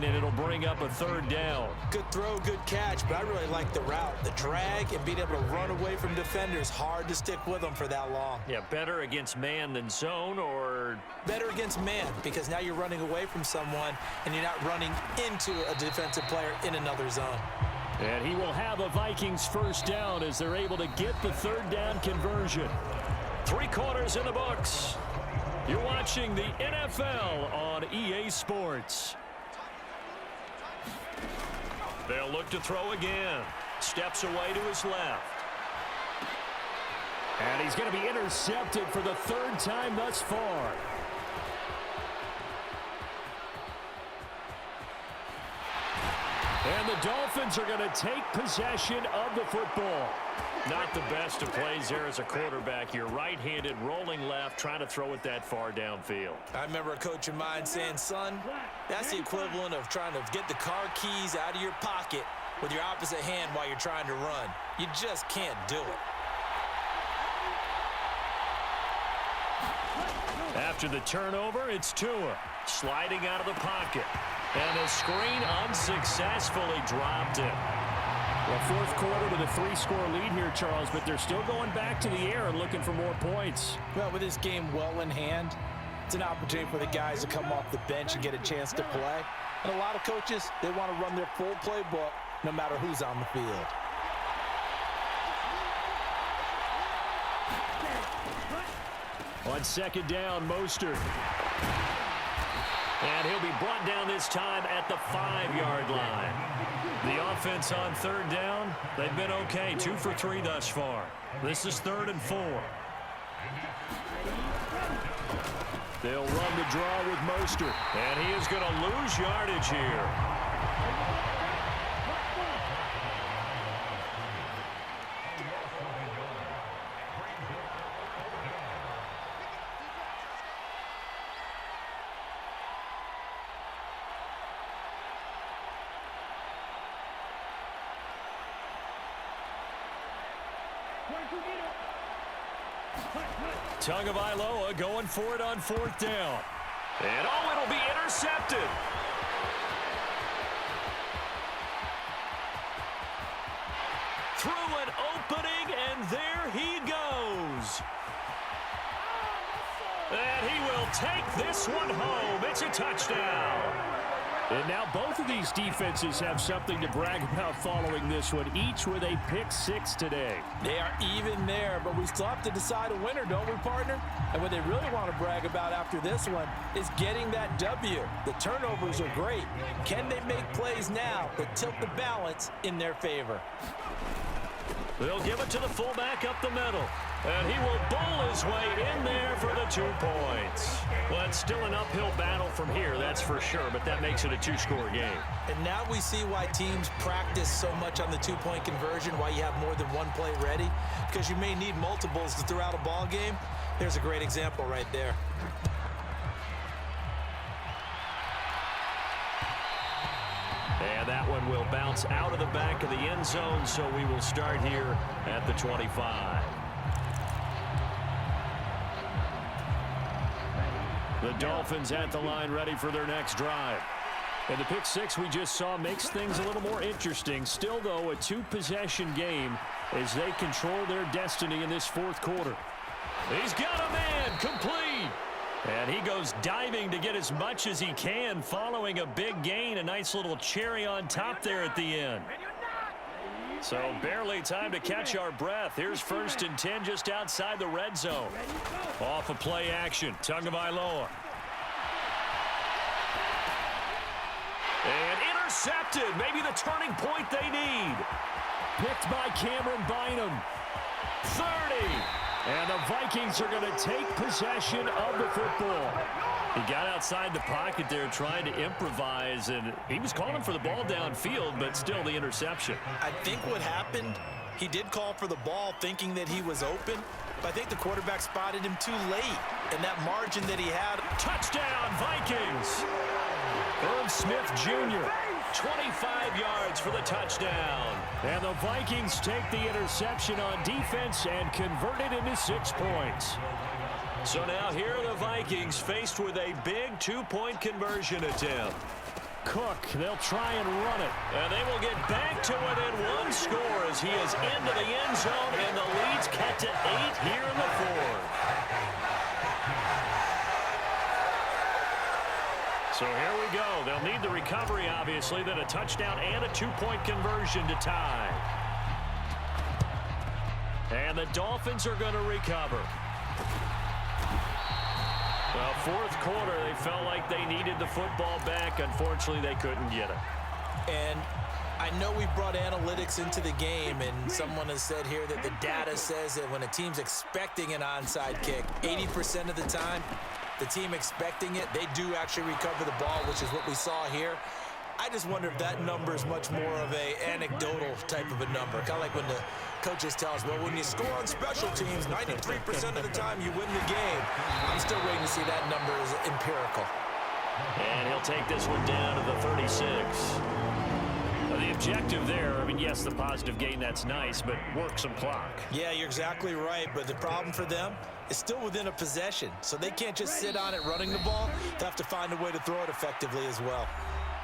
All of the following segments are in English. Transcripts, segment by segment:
and it'll bring up a third down. Good throw, good catch, but I really like the route. The drag and being able to run away from defenders, hard to stick with them for that long. Yeah, better against man than zone, or? Better against man, because now you're running away from someone and you're not running into a defensive player in another zone. And he will have a Vikings first down as they're able to get the third down conversion. 3 quarters in the books. You're watching the NFL on EA Sports. They'll look to throw again. Steps away to his left. And he's going to be intercepted for the 3rd time thus far. And the Dolphins are going to take possession of the football. Not the best of plays there as a quarterback. You're right-handed, rolling left, trying to throw it that far downfield. I remember a coach of mine saying, son, that's the equivalent of trying to get the car keys out of your pocket with your opposite hand while you're trying to run. You just can't do it. After the turnover, it's Tua sliding out of the pocket. And the screen unsuccessfully dropped it. Well, 4th quarter with a 3-score lead here, Charles, but they're still going back to the air and looking for more points. Well, with this game well in hand, it's an opportunity for the guys to come off the bench and get a chance to play. And a lot of coaches, they want to run their full playbook no matter who's on the field. On 2nd down, Mostert. And he'll be brought down this time at the 5-yard line. The offense on 3rd down, they've been okay. 2 for 3 thus far. This is 3rd and 4. They'll run the draw with Mostert. And he is going to lose yardage here. Tagovailoa going for it on 4th down. And it'll be intercepted. Through an opening, and there he goes. And he will take this one home. It's a touchdown. And now both of these defenses have something to brag about following this one, each with a pick 6 today. They are even there, but we still have to decide a winner, don't we, partner? And what they really want to brag about after this one is getting that W. The turnovers are great. Can they make plays now that tilt the balance in their favor? They'll give it to the fullback up the middle. And he will bowl his way in there for the 2 points. Well, it's still an uphill battle from here, that's for sure, but that makes it a 2-score game. And now we see why teams practice so much on the 2-point conversion, why you have more than one play ready, because you may need multiples to throw out a ball game. There's a great example right there. And that one will bounce out of the back of the end zone, so we will start here at the 25. The Dolphins at the line ready for their next drive. And the pick 6 we just saw makes things a little more interesting. Still, though, a 2-possession game as they control their destiny in this 4th quarter. He's got a man complete. And he goes diving to get as much as he can following a big gain. A nice little cherry on top there at the end. So barely time to catch our breath. Here's 1st and 10 just outside the red zone. Off of play action. Tagovailoa. And intercepted. Maybe the turning point they need. Picked by Cameron Bynum. 30. And the Vikings are going to take possession of the football. He got outside the pocket there trying to improvise, and he was calling for the ball downfield, but still the interception. I think what happened, he did call for the ball thinking that he was open, but I think the quarterback spotted him too late, and that margin that he had. Touchdown, Vikings! Irv Smith Jr., 25 yards for the touchdown. And the Vikings take the interception on defense and convert it into 6 points. So now here are the Vikings faced with a big 2-point conversion attempt. Cook. They'll try and run it. And they will get back to within one score as he is into the end zone, and the lead's cut to 8 here in the fourth. So here we go. They'll need the recovery, obviously, then a touchdown and a 2-point conversion to tie. And the Dolphins are going to recover. Well, fourth quarter, they felt like they needed the football back. Unfortunately, they couldn't get it. And I know we brought analytics into the game, and someone has said here that the data says that when a team's expecting an onside kick, 80% of the time, the team expecting it, they do actually recover the ball, which is what we saw here. I just wonder if that number is much more of a anecdotal type of a number. Kind of like when the coaches tell us, well, when you score on special teams, 93% of the time you win the game. I'm still waiting to see that number is empirical. And he'll take this one down to the 36. The objective there, I mean, yes, the positive gain, that's nice, but work some clock. Yeah, you're exactly right, but the problem for them is still within a possession, so they can't just sit on it running the ball. They have to find a way to throw it effectively as well.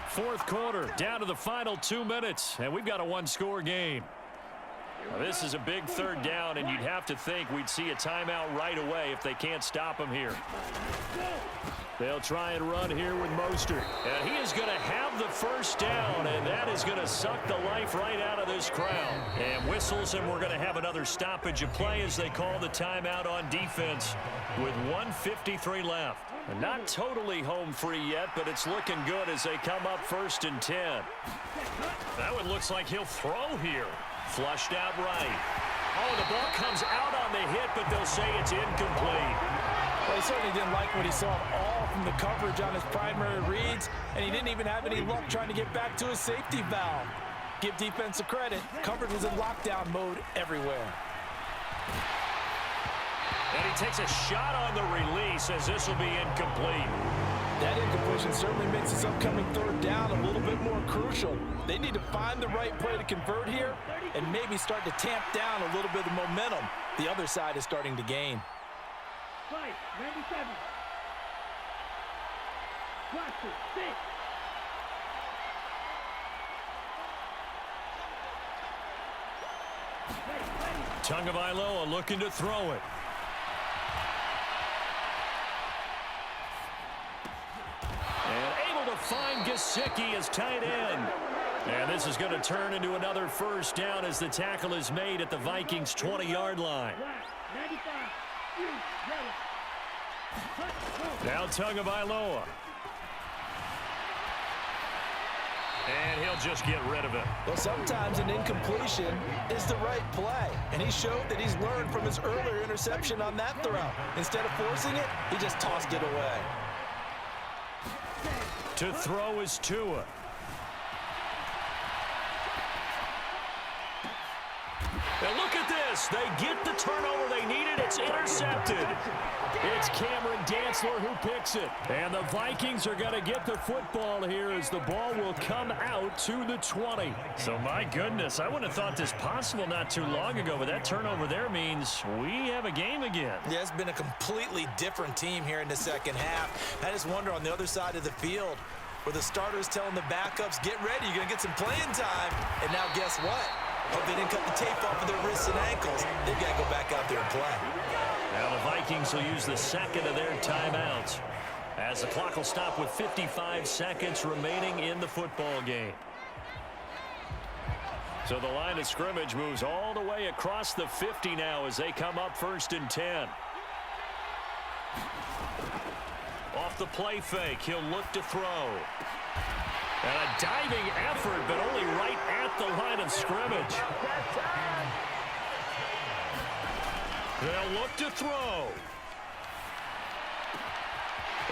Fourth quarter, down to the final 2 minutes, and we've got a one-score game. Now, this is a big third down, and you'd have to think we'd see a timeout right away if they can't stop him here. They'll try and run here with Mostert. And he is going to have the first down, and that is going to suck the life right out of this crowd. And whistles, and we're going to have another stoppage of play as they call the timeout on defense with 1:53 left. And not totally home free yet, but it's looking good as they come up 1st and 10. That one looks like he'll throw here. Flushed out right. Oh, the ball comes out on the hit, but they'll say it's incomplete. Well, he certainly didn't like what he saw at all from the coverage on his primary reads, and he didn't even have any luck trying to get back to his safety valve. Give defense a credit. Coverage was in lockdown mode everywhere. And he takes a shot on the release as this will be incomplete. That incompletion certainly makes this upcoming third down a little bit more crucial. They need to find the right play to convert here and maybe start to tamp down a little bit of momentum the other side is starting to gain. 97. Watch it. 6. Tagovailoa looking to throw it. And able to find Gesicki as tight end. And this is going to turn into another first down as the tackle is made at the Vikings' 20-yard line. Now Tagovailoa. And he'll just get rid of it. Well, sometimes an incompletion is the right play. And he showed that he's learned from his earlier interception on that throw. Instead of forcing it, he just tossed it away. To throw is Tua. And look at this. They get the turnover they needed. It's intercepted. It's Cameron Dantzler who picks it. And the Vikings are going to get the football here as the ball will come out to the 20. So, my goodness, I wouldn't have thought this possible not too long ago, but that turnover there means we have a game again. Yeah, it's been a completely different team here in the second half. I just wonder on the other side of the field where the starters telling the backups, get ready, you're going to get some playing time. And now guess what? Hope they didn't cut the tape off of their wrists and ankles. They've got to go back out there and play. Now the Vikings will use the second of their timeouts as the clock will stop with 55 seconds remaining in the football game. So the line of scrimmage moves all the way across the 50 now as they come up 1st and 10. Off the play fake, he'll look to throw. And a diving effort, but only right at the line of scrimmage. They'll look to throw.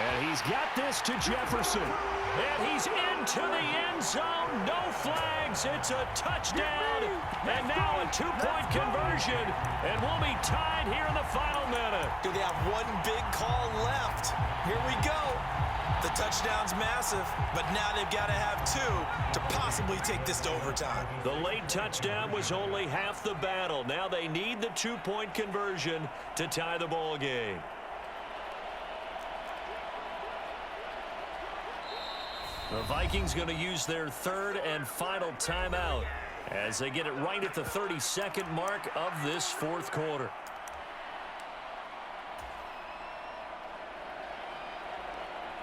And he's got this to Jefferson. And he's into the end zone. No flags. It's a touchdown. And now a two-point conversion. And we'll be tied here in the final minute. Do they have one big call left? Here we go. The touchdown's massive, but now they've got to have two to possibly take this to overtime. The late touchdown was only half the battle. Now they need the two-point conversion to tie the ball game. The Vikings going to use their third and final timeout as they get it right at the 32nd mark of this fourth quarter.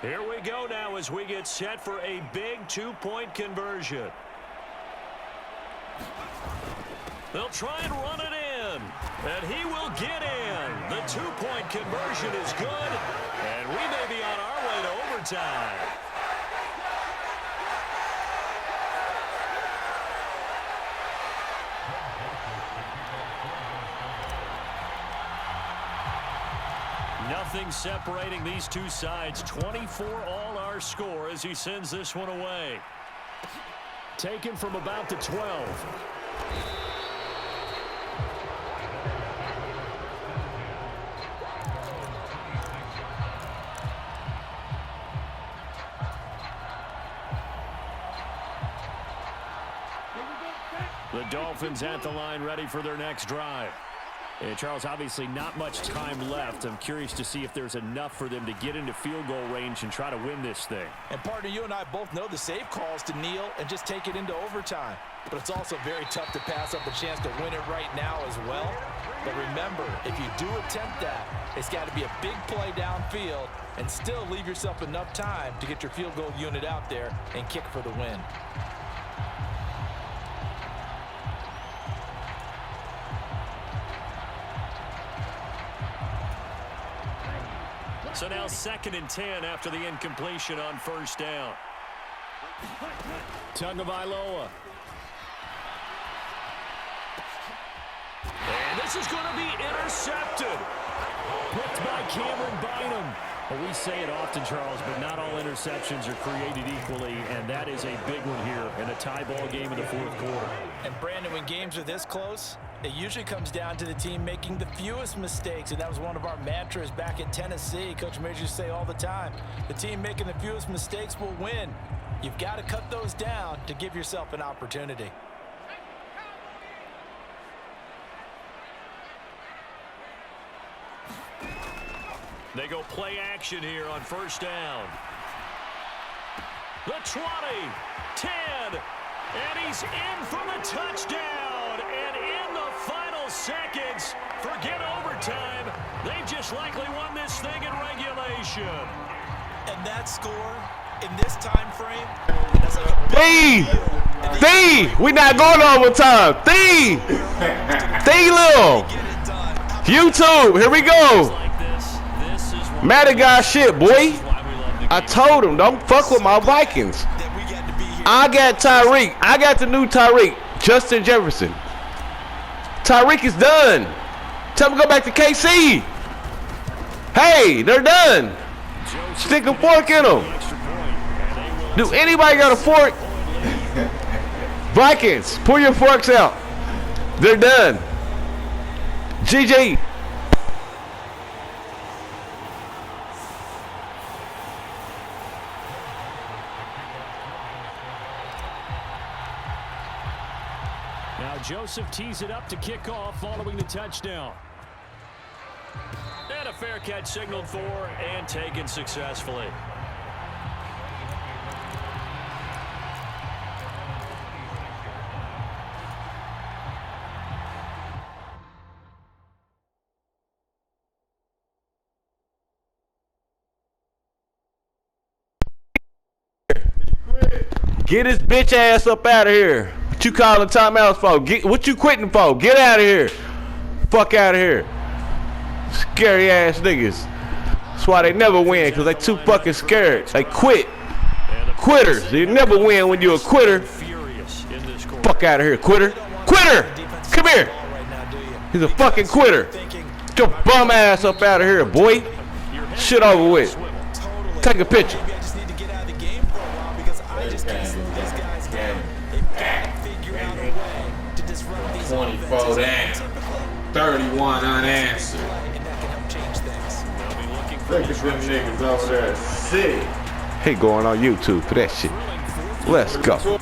Here we go now as we get set for a big two-point conversion. They'll try and run it in, and he will get in. The two-point conversion is good, and we may be on our way to overtime. Nothing separating these two sides. 24 all our score as he sends this one away. Taken from about the 12. The Dolphins at the line, ready for their next drive. And Charles, obviously not much time left. I'm curious to see if there's enough for them to get into field goal range and try to win this thing. And partner, you and I both know the safe calls to kneel and just take it into overtime. But it's also very tough to pass up a chance to win it right now as well. But remember, if you do attempt that, it's got to be a big play downfield and still leave yourself enough time to get your field goal unit out there and kick for the win. So now 2nd and 10 after the incompletion on first down. Tagovailoa. And this is going to be intercepted. Picked by Cameron Bynum. Well, we say it often, Charles, but not all interceptions are created equally, and that is a big one here in a tie ball game in the fourth quarter. And Brandon, when games are this close, it usually comes down to the team making the fewest mistakes, and that was one of our mantras back in Tennessee. Coach Major used to say all the time, the team making the fewest mistakes will win. You've got to cut those down to give yourself an opportunity. They go play action here on first down. The 20, 10, and he's in for the touchdown. And in the final seconds, forget overtime, they just likely won this thing in regulation. And that score in this time frame, that's like a Thee! We not going overtime. Thee! Little! YouTube, here we go. Madden got shit, boy. I told him, don't fuck with my Vikings. I got Tyreek. I got the new Tyreek, Justin Jefferson. Tyreek is done. Tell him to go back to KC. Hey, they're done. Stick a fork in them. Do anybody got a fork? Vikings, pull your forks out. They're done. GG. Now Joseph tees it up to kick off following the touchdown. And a fair catch signaled for and taken successfully. Get his bitch ass up out of here. What you calling timeouts for? What you quitting for? Get out of here. Fuck out of here. Scary ass niggas. That's why they never win, because they too fucking scared. They quit. Quitters. You never win when you're a quitter. Fuck out of here, quitter. Quitter! Come here. He's a fucking quitter. Get your bum ass up out of here, boy. Shit over with. Take a picture. 24 down, 31 unanswered. Look at them niggas over there. Sick. He going on YouTube for that shit. Let's go.